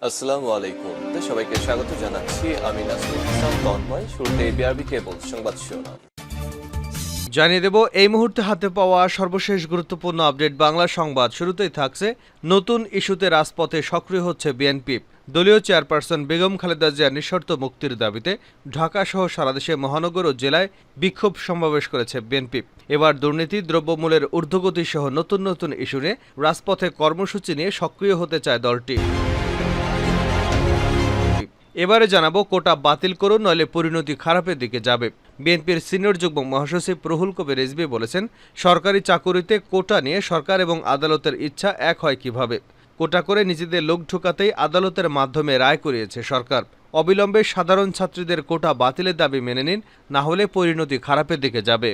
আসসালামু আলাইকুম। সবাইকে স্বাগত জানাচ্ছি। আমি নাসরুল ইসলাম তন্ময়। শুরুতে বিআরবি কেবল সংবাদ শিরোনাম জানিয়ে দেব এই মুহূর্তে হাতে পাওয়া সর্বশেষ গুরুত্বপূর্ণ আপডেট বাংলা সংবাদ। শুরুতেই থাকছে নতুন ইস্যুতে রাজপথে সক্রিয় হচ্ছে বিএনপি। দলীয় চেয়ারপারসন বেগম খালেদা জিয়ার নিঃশর্ত মুক্তির দাবিতে ঢাকা সহ সারা দেশে মহানগর ও জেলায় বিক্ষোভ সমাবেশ করেছে বিএনপি। এবার দুর্নীতি, দ্রব্যমূল্যের ঊর্ধ্বগতি সহ নতুন নতুন ইস্যু নিয়ে রাজপথে কর্মসূচি নিয়ে সক্রিয় হতে চায় দলটি। এবারে জানাবো কোটা বাতিল করুন, নইলে পরিণতি খারাপের দিকে যাবে। বিএনপির সিনিয়র যুগ্ম মহাসচিব রুহুল কবির রিজভী বলেছেন, সরকারি চাকুরিতে কোটা নিয়ে সরকার এবং আদালতের ইচ্ছা এক হয় কিভাবে? কোটা করে নিজেদের লোক ঢোকাতেই আদালতের মাধ্যমে রায় করিয়েছে সরকার। অবিলম্বে সাধারণ ছাত্রীদের কোটা বাতিলের দাবি মেনে নিন, না হলে পরিণতি খারাপের দিকে যাবে।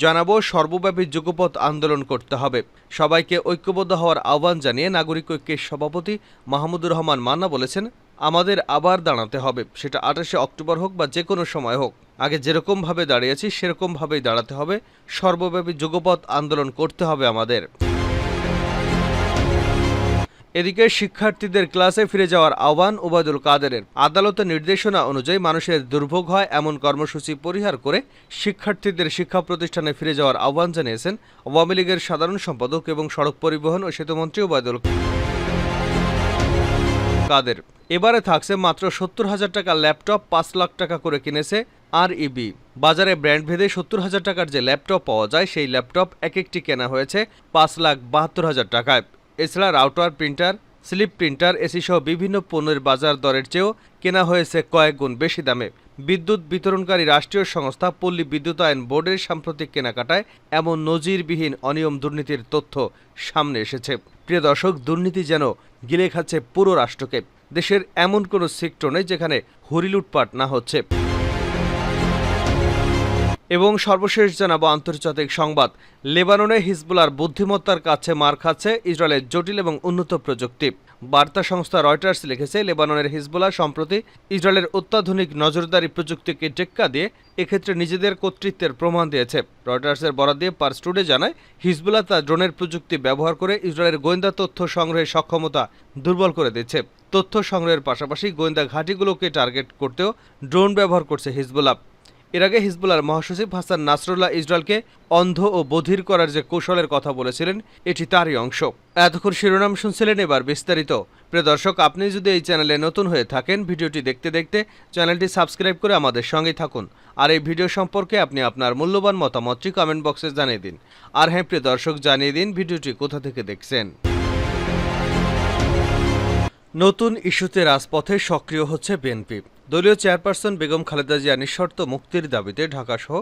জানাবো সর্বব্যাপী যুগপৎ আন্দোলন করতে হবে, সবাইকে ঐক্যবদ্ধ হওয়ার আহ্বান জানিয়ে নাগরিক ঐক্যের সভাপতি মাহমুদুর রহমান মান্না বলেছেন, আমাদের আবার দাঁড়াতে হবে, সেটা ২৮শে অক্টোবর হোক বা যে কোনো সময় হোক। আগে যেরকমভাবে দাঁড়িয়েছি সেরকমভাবেই দাঁড়াতে হবে, সর্বব্যাপী যুগপৎ আন্দোলন করতে হবে আমাদের। এদিকে শিক্ষার্থীদের ক্লাসে ফিরে যাওয়ার আহ্বান ওবায়দুল কাদেরের। আদালতের নির্দেশনা অনুযায়ী মানুষের দুর্ভোগ হয় এমন কর্মসূচি পরিহার করে শিক্ষার্থীদের শিক্ষা প্রতিষ্ঠানে ফিরে যাওয়ার আহ্বান জানিয়েছেন আওয়ামী লীগের সাধারণ সম্পাদক এবং সড়ক পরিবহন ও সেতুমন্ত্রী ওবায়দুল কাদের। এবারে থাকছে মাত্র ৭০,০০০ টাকার ল্যাপটপ, ৫ লাখ টাকা করে কিনেছে REB। বাজারে ব্র্যান্ডভেদে ৭০,০০০ টাকার যে ল্যাপটপ পাওয়া যায় সেই ল্যাপটপ এক একটি কেনা হয়েছে ৫,৭২,০০০ টাকায়। এছাড়া router, printer, slip printer, AC সহ বিভিন্ন পণ্যের বাজার দরের চেয়েও কেনা হয়েছে কয়েক গুণ বেশি দামে। বিদ্যুৎ বিতরণকারী রাষ্ট্রীয় সংস্থা পল্লী বিদ্যুতায়ন বোর্ডের সাম্প্রতিক কেনাকাটায় এমন নজিরবিহীন অনিয়ম দুর্নীতির তথ্য সামনে এসেছে। প্রিয় দর্শক, দুর্নীতি যেন গিলে খাচ্ছে পুরো রাষ্ট্রকে। দেশের এমন কোনো সেক্টর নেই যেখানে হরিলুটপাট না হচ্ছে। এবং সর্বশেষ জানাবো আন্তর্জাতিক সংবাদ। লেবাননে হিজবুল্লাহর বুদ্ধিমত্তার কাছে মার খাচ্ছে ইসরায়েলের জটিল এবং উন্নত প্রযুক্তি। বার্তা সংস্থা রয়টার্স লিখেছে, লেবাননের হিজবুল্লাহ সম্প্রতি ইসরায়েলের অত্যাধুনিক নজরদারি প্রযুক্তিকে টেক্কা দিয়ে এক্ষেত্রে নিজেদের কর্তৃত্বের প্রমাণ দিয়েছে। রয়টার্সের বরাত দিয়ে পার্স টুডে জানায়, হিজবুল্লাহ তার ড্রোনের প্রযুক্তি ব্যবহার করে ইসরায়েলের গোয়েন্দা তথ্য সংগ্রহের সক্ষমতা দুর্বল করে দিচ্ছে। তথ্য সংগ্রহের পাশাপাশি গোয়েন্দা ঘাঁটিগুলোকে টার্গেট করতেও ড্রোন ব্যবহার করছে হিজবুল্লাহ। এর আগে হিজবুল্লাহর মহাসচিব হাসান নাসরুল্লাহ ইসরায়েলকে অন্ধ ও বধির করার যে কৌশলের কথা বলেছিলেন, এটি তারই অংশ। এতক্ষণ শিরোনাম শুনছিলেন, এবার বিস্তারিত। প্রিয় দর্শক, আপনি যদি এই চ্যানেলে নতুন হয়ে থাকেন, ভিডিওটি দেখতে দেখতে চ্যানেলটি সাবস্ক্রাইব করে আমাদের সঙ্গেই থাকুন। আর এই ভিডিও সম্পর্কে আপনি আপনার মূল্যবান মতামতটি কমেন্ট বক্সে জানিয়ে দিন। আর হ্যাঁ প্রিয় দর্শক, জানিয়ে দিন ভিডিওটি কোথা থেকে দেখছেন। নতুন ইস্যুতে রাজপথে সক্রিয় হচ্ছে বিএনপি। দলীয় চেয়ারপারসন বেগম খালেদা জিয়া নিঃশর্ত মুক্তির দাবিতে ঢাকাসহ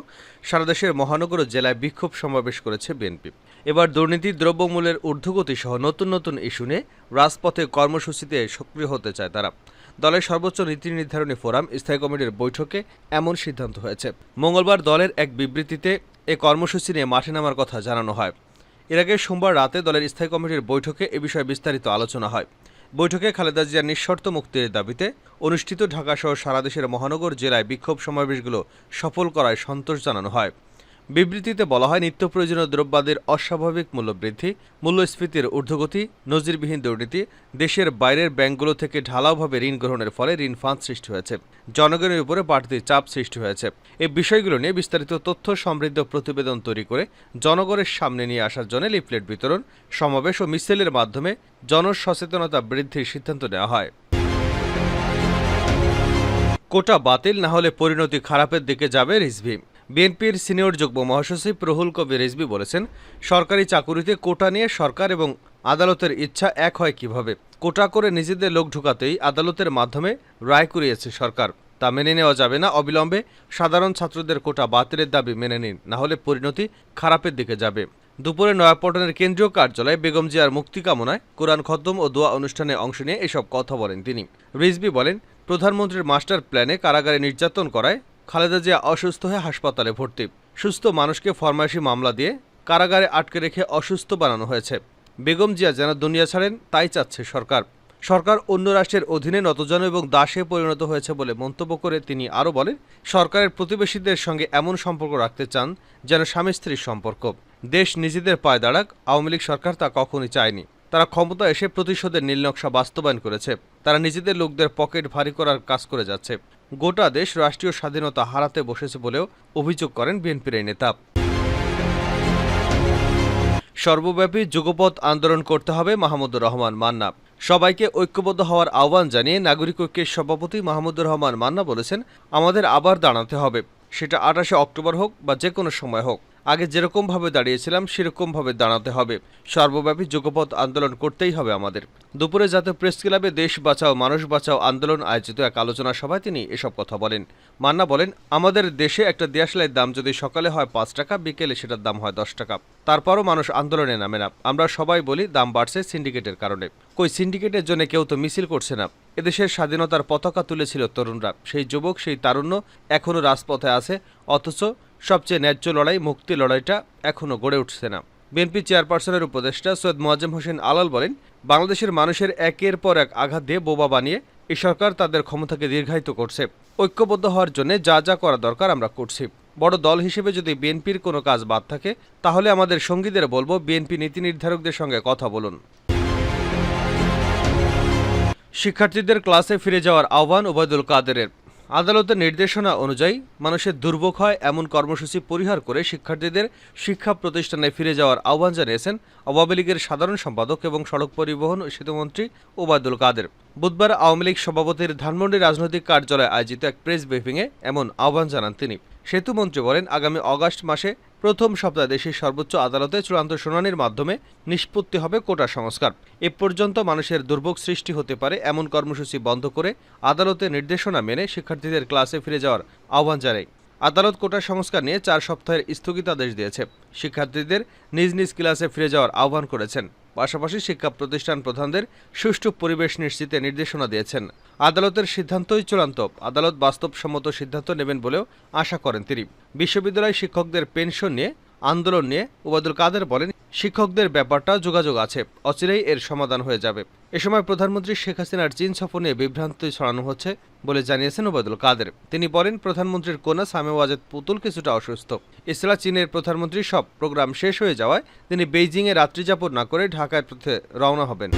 সারা দেশের মহানগর ও জেলায় বিক্ষোভ সমাবেশ করেছে বিএনপি। এবার দুর্নীতি, দ্রব্যমূল্যের ঊর্ধ্বগতি সহ নতুন নতুন ইস্যু নিয়ে রাজপথে কর্মসূচিতে সক্রিয় হতে চায় তারা। দলের সর্বোচ্চ নীতি নির্ধারণী ফোরাম স্থায়ী কমিটির বৈঠকে এমন সিদ্ধান্ত হয়েছে। মঙ্গলবার দলের এক বিবৃতিতে এ কর্মসূচি নিয়ে মাঠে নামার কথা জানানো হয়। এর আগে সোমবার রাতে দলের স্থায়ী কমিটির বৈঠকে এ বিষয়ে বিস্তারিত আলোচনা হয়। বৈঠকে খালেদা জিয়ার নিঃশর্ত মুক্তির দাবিতে অনুষ্ঠিত ঢাকাসহ সারা দেশের মহানগর জেলায় বিক্ষোভ সমাবেশগুলো সফল করায় সন্তোষ জানানো হয়। বিবৃতিতে বলা হয়, নিত্য প্রয়োজনীয় দ্রব্যাদির অস্বাভাবিক মূল্যবৃদ্ধি, মূল্যস্ফীতির ঊর্ধ্বগতি, নজিরবিহীন দুর্নীতি, দেশের বাইরের ব্যাংকগুলো থেকে ঢালাওভাবে ঋণ গ্রহণের ফলে ঋণ ফাঁদ সৃষ্টি হয়েছে, জনগণের উপরে বাড়তি চাপ সৃষ্টি হয়েছে। এই বিষয়গুলো নিয়ে বিস্তারিত তথ্য সমৃদ্ধ প্রতিবেদন তৈরি করে জনগণের সামনে নিয়ে আসার জন্য লিফলেট বিতরণ, সমাবেশ ও মিছিলের মাধ্যমে জনসচেতনতা বৃদ্ধির সিদ্ধান্ত নেওয়া হয়। কোটা বাতিল, না হলে পরিণতি খারাপের দিকে যাবে রিজভী। বিএনপির সিনিয়র যুগ্ম মহাসচিব রুহুল কবির রিজভী বলেছেন, সরকারি চাকুরিতে কোটা নিয়ে সরকার এবং আদালতের ইচ্ছা এক হয় কিভাবে? কোটা করে নিজেদের লোক ঢোকাতেই আদালতের মাধ্যমে রায় করিয়েছে সরকার, তা মেনে নেওয়া যাবে না। অবিলম্বে সাধারণ ছাত্রদের কোটা বাতিলের দাবি মেনে নিন, না হলে পরিণতি খারাপের দিকে যাবে। দুপুরে নয়াপল্টনের কেন্দ্রীয় কার্যালয়ে বেগম জিয়ার মুক্তি কামনায় কোরআন খতম ও দোয়া অনুষ্ঠানে অংশ নিয়ে এসব কথা বলেন তিনি। রিজভী বলেন, প্রধানমন্ত্রীর মাস্টার প্ল্যানে কারাগারে নির্যাতন করায় খালেদা জিয়া অসুস্থ হয়ে হাসপাতালে ভর্তি। সুস্থ মানুষকে ফরমায়েশি মামলা দিয়ে কারাগারে আটকে রেখে অসুস্থ বানানো হয়েছে। বেগম জিয়া যেন দুনিয়া ছাড়েন তাই চাচ্ছে সরকার। সরকার অন্য রাষ্ট্রের অধীনে নতজানু এবং দাসে পরিণত হয়েছে বলে মন্তব্য করে তিনি আরও বলেন, সরকারের প্রতিবেশীদের সঙ্গে এমন সম্পর্ক রাখতে চান যেন স্বামী স্ত্রীর সম্পর্ক। দেশ নিজেদের পায়ে দাঁড়াক, আওয়ামী লীগ সরকার তা কখনই চায়নি। তারা ক্ষমতা এসে প্রতিশোধের নীলনকশা বাস্তবায়ন করেছে। তারা নিজেদের লোকদের পকেট ভারী করার কাজ করে যাচ্ছে। গোটা দেশ রাষ্ট্রীয় স্বাধীনতা হারাতে বসেছে বলেও অভিযোগ করেন বিএনপির এই নেতা। সর্বব্যাপী যুগপৎ আন্দোলন করতে হবে মাহমুদুর রহমান মান্না। সবাইকে ঐক্যবদ্ধ হওয়ার আহ্বান জানিয়ে নাগরিক ঐক্যের সভাপতি মাহমুদুর রহমান মান্না বলেছেন, আমাদের আবার দাঁড়াতে হবে, সেটা 28শে অক্টোবর হোক বা যে কোনো সময় হোক। আগে যেরকমভাবে দাঁড়িয়েছিলাম সেরকমভাবে দাঁড়াতে হবে। সর্বব্যাপী যুগপৎ আন্দোলন করতেই হবে আমাদের। দুপুরে জাতীয় প্রেস ক্লাবে দেশ বাঁচাও মানুষ বাঁচাও আন্দোলন আয়োজিত এক আলোচনা সভায় তিনি এসব কথা বলেন। মান্না বলেন, আমাদের দেশে একটা দিয়াশলাইয়ের দাম যদি সকালে হয় 5 টাকা, বিকেলে সেটার দাম হয় 10 টাকা। তারপরও মানুষ আন্দোলনে নামে না। আমরা সবাই বলি দাম বাড়ছে সিন্ডিকেটের কারণে। কই সিন্ডিকেটের জন্য কেউ তো মিছিল করছে না। এদেশের স্বাধীনতার পতাকা তুলেছিল তরুণরা। সেই যুবক, সেই তারুণ্য এখনও রাজপথে আছে, অথচ সবচেয়ে ন্যায্য লড়াই, মুক্তি লড়াইটা এখনও গড়ে উঠছে না। বিএনপি চেয়ারপারসনের উপদেষ্টা সৈয়দ মোয়াজ্জেম হোসেন আলাল বলেন, বাংলাদেশের মানুষের একের পর এক আঘাত দিয়ে বোবা বানিয়ে এই সরকার তাদের ক্ষমতাকে দীর্ঘায়িত করছে। ঐক্যবদ্ধ হওয়ার জন্য যা যা করা দরকার আমরা করছি। বড় দল হিসেবে যদি বিএনপির কোনো কাজ বাদ থাকে, তাহলে আমাদের সঙ্গীদের বলবো, বিএনপি নীতি নির্ধারকদের সঙ্গে কথা বলুন। শিক্ষার্থীদের ক্লাসে ফিরে যাওয়ার আহ্বান ওবায়দুল কাদেরের। আদালতের নির্দেশনা অনুযায়ী মানুষের দুর্ভোগ হয় এমন কর্মসূচি পরিহার করে শিক্ষার্থীদের শিক্ষা প্রতিষ্ঠানে ফিরে যাওয়ার আহ্বান জানিয়েছেন আওয়ামী লীগের সাধারণ সম্পাদক এবং সড়ক পরিবহন ও সেতুমন্ত্রী ওবায়দুল কাদের। বুধবার আওয়ামী লীগ সভাপতির ধানমন্ডি রাজনৈতিক কার্যালয়ে আয়োজিত এক প্রেস ব্রিফিংয়ে এমন আহ্বান জানান তিনি। সেতুমন্ত্রী বলেন, আগামী আগস্ট মাসে প্রথম সপ্তাহে দেশের সর্বোচ্চ আদালতে চূড়ান্ত শুনানির মাধ্যমে নিষ্পত্তি হবে কোটা সংস্কার। এ পর্যন্ত মানুষের দুর্ভোগ সৃষ্টি হতে পারে এমন কর্মসূচি বন্ধ করে আদালতের নির্দেশনা মেনে শিক্ষার্থীদের ক্লাসে ফিরে যাওয়ার আহ্বান জানায়। আদালত কোটা সংস্কার নিয়ে 4 সপ্তাহের স্থগিতাদেশ দিয়েছে। শিক্ষার্থীদের নিজ নিজ ক্লাসে ফিরে যাওয়ার আহ্বান করেছেন। পাশাপাশি শিক্ষা প্রতিষ্ঠান প্রধানদের সুষ্ঠু পরিবেশ নিশ্চিতে নির্দেশনা দিয়েছেন। আদালতের সিদ্ধান্তই চূড়ান্ত। আদালত বাস্তবসম্মত সিদ্ধান্ত নেবেন বলেও আশা করেন তিনি। বিশ্ববিদ্যালয় শিক্ষকদের পেনশন নিয়ে আন্দোলন নিয়ে ওবায়দুল কাদের বলেন, শিক্ষকদের ব্যাপারটা যোগাযোগ আছে, অচিরেই এর সমাধান হয়ে যাবে। এ সময় প্রধানমন্ত্রী শেখ হাসিনার চীন সফর নিয়ে বিভ্রান্তি ছড়ানো হচ্ছে বলে জানিয়েছেন ওবায়দুল কাদের। তিনি বলেন, প্রধানমন্ত্রীর কন্যা সামে ওয়াজেদ পুতুল কিছুটা অসুস্থ। এছাড়া চীনের প্রধানমন্ত্রীর সব প্রোগ্রাম শেষ হয়ে যাওয়ায় তিনি বেইজিংয়ে রাত্রিযাপন না করে ঢাকার পথে রওনা হবেন।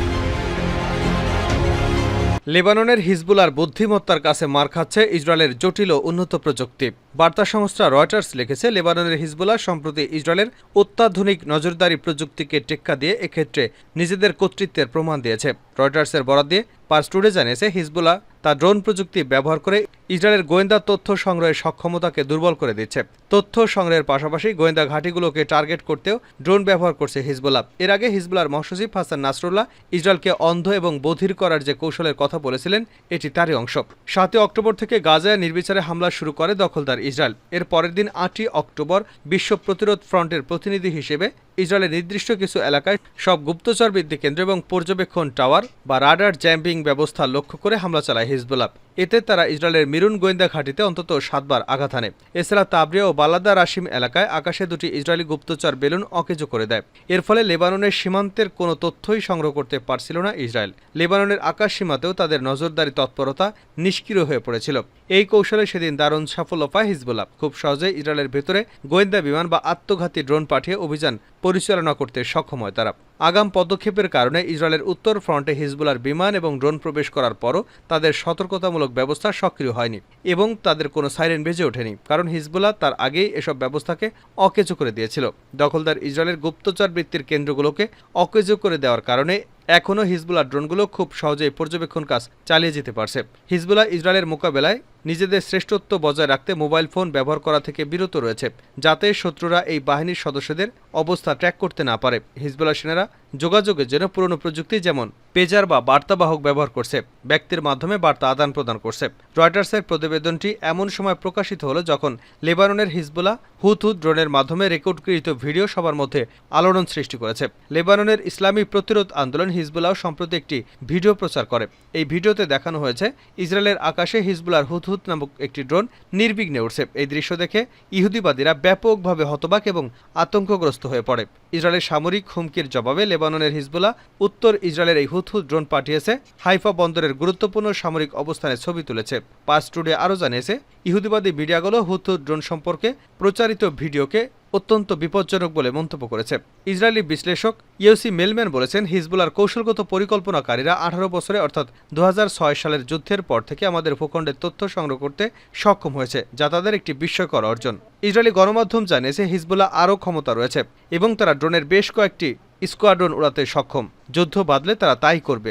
লেবাননের হিজবুলার বুদ্ধিমত্তার কাছে মার খাচ্ছে ইসরায়েলের জটিল ও উন্নত প্রযুক্তি। বার্তা সংস্থা রয়টার্স লিখেছে, লেবাননের হিজবুলা সম্প্রতি ইসরায়েলের অত্যাধুনিক নজরদারি প্রযুক্তিকে টেক্কা দিয়ে এক্ষেত্রে নিজেদের কর্তৃত্বের প্রমাণ দিয়েছে। রয়টার্সের বরাত দিয়ে পার্স টুডে জানিয়েছে, হিজবুলা তার ড্রোন প্রযুক্তি ব্যবহার করে ইসরায়েলের গোয়েন্দা তথ্য সংগ্রহের সক্ষমতাকে দুর্বল করে দিচ্ছে। তথ্য সংগ্রহের পাশাপাশি গোয়েন্দা ঘাঁটিগুলোকে টার্গেট করতেও ড্রোন ব্যবহার করছে হিজবুল্লাহ। এর আগে হিজবুল্লাহর মহাসচিব হাসান নাসরুল্লাহ ইসরায়েলকে অন্ধ এবং বধির করার যে কৌশলের কথা বলেছিলেন, এটি তারই অংশ। 7 অক্টোবর থেকে গাজায় নির্বিচারে হামলা শুরু করে দখলদার ইসরায়েল। এর পরের দিন 8 অক্টোবর বিশ্ব প্রতিরোধ ফ্রন্টের প্রতিনিধি হিসেবে ইসরায়েলের নির্দিষ্ট কিছু এলাকায় সব গুপ্তচর বৃদ্ধি কেন্দ্র এবং পর্যবেক্ষণ টাওয়ার বা রাডার জ্যাম্পিং ব্যবস্থা লক্ষ্য করে হামলা চালায় হিজবুল্লাহ। এতে তারা ইসরায়েলের মিরুন গোয়েন্দা ঘাঁটিতে অন্তত 7 বার আঘাত হানে। এছাড়া তাবরিয়া ও বালাদা রাশিম এলাকায় আকাশে 2টি ইসরায়েলি গুপ্তচর বেলুন অকেজো করে দেয়। এর ফলে লেবাননের সীমান্তের কোনো তথ্যই সংগ্রহ করতে পারছিল না ইসরায়েল। লেবাননের আকাশ সীমাতেও তাদের নজরদারি তৎপরতা নিষ্ক্রিয় হয়ে পড়েছিল। এই কৌশলে সেদিন দারুণ সাফল্য পায় হিজবুল্লাহ। খুব সহজেই ইসরায়েলের ভেতরে গোয়েন্দা বিমান বা আত্মঘাতী ড্রোন পাঠিয়ে অভিযান পরিচালনা করতে সক্ষম হয় তারা। আগাম পদক্ষেপের কারণে ইসরায়েলের উত্তর ফ্রন্টে হিজবুল্লাহর বিমান এবং ড্রোন প্রবেশ করার পরও তাদের সতর্কতামূলক ব্যবস্থা সক্রিয় হয়নি এবং তাদের কোনো সাইরেন বেজে ওঠেনি, কারণ হিজবুল্লাহ তার আগেই এসব ব্যবস্থাকে অকেজো করে দিয়েছিল। দখলদার ইসরায়েলের গুপ্তচর বৃত্তির কেন্দ্রগুলোকে অকেজো করে দেওয়ার কারণে এখনও হিজবুল্লাহ ড্রোনগুলো খুব সহজেই পর্যবেক্ষণ কাজ চালিয়ে যেতে পারছে। হিজবুল্লাহ ইসরায়েলের মোকাবেলায় নিজেদের শ্রেষ্ঠত্ব বজায় রাখতে মোবাইল ফোন ব্যবহার করা থেকে বিরত রয়েছে, যাতে শত্রুরা এই বাহিনীর সদস্যদের অবস্থা ট্র্যাক করতে না পারে। হিজবুল্লাহ সেনারা যোগাযোগের জন্য পুরনো প্রযুক্তি যেমন পেজার বা বার্তাবাহক ব্যবহার করছে, ব্যক্তির মাধ্যমে বার্তা আদান প্রদান করছে। রয়টার্সের প্রতিবেদনটি এমন সময় প্রকাশিত হলো যখন লেবাননের হিজবুল্লাহ হুথ ড্রোনের মাধ্যমে রেকর্ডকৃত ভিডিও সবার মধ্যে আলোড়ন সৃষ্টি করেছে। লেবাননের ইসলামী প্রতিরোধ আন্দোলন হিজবুল্লাহ সম্প্রতি একটি ভিডিও প্রচার করে। এই ভিডিওতে দেখানো হয়েছে ইসরায়েলের আকাশে হিজবুল্লাহর হুথ নামক একটি ড্রোন নির্বিঘ্নে উড়ছে। এই দৃশ্য দেখে ইহুদিবাদীরা ব্যাপকভাবে হতবাক এবং আতঙ্কগ্রস্ত হয়ে পড়ে। ইসরায়েলের সামরিক হুমকির জবাবে লেবাননের হিজবুল্লাহ, উত্তর ইসরায়েলের এই হুথু ড্রোন পাঠিয়েছে। হাইফা বন্দরের গুরুত্বপূর্ণ সামরিক অবস্থানের ছবি তুলেছে। পাস টুডে আরও জানিয়েছে, ইহুদিবাদী মিডিয়াগুলো হুথু ড্রোন সম্পর্কে প্রচারিত ভিডিওকে অত্যন্ত বিপজ্জনক বলে মন্তব্য করেছে। ইসরায়েলি বিশ্লেষক ইউসি মেলম্যান বলেছেন, হিজবুল্লাহর কৌশলগত পরিকল্পনাকারীরা 18 বছরে অর্থাৎ 2006 সালের যুদ্ধের পর থেকে আমাদের ভূখণ্ডের তথ্য সংগ্রহ করতে সক্ষম হয়েছে, যা তাদের একটি বিস্ময়কর অর্জন। ইসরায়েলি গণমাধ্যম জানিয়েছে, হিজবুল্লাহ আরও ক্ষমতা রয়েছে এবং তারা ড্রোনের বেশ কয়েকটি স্কোয়াড্রন উড়াতে সক্ষম। যুদ্ধ বাদলে তারা তাই করবে।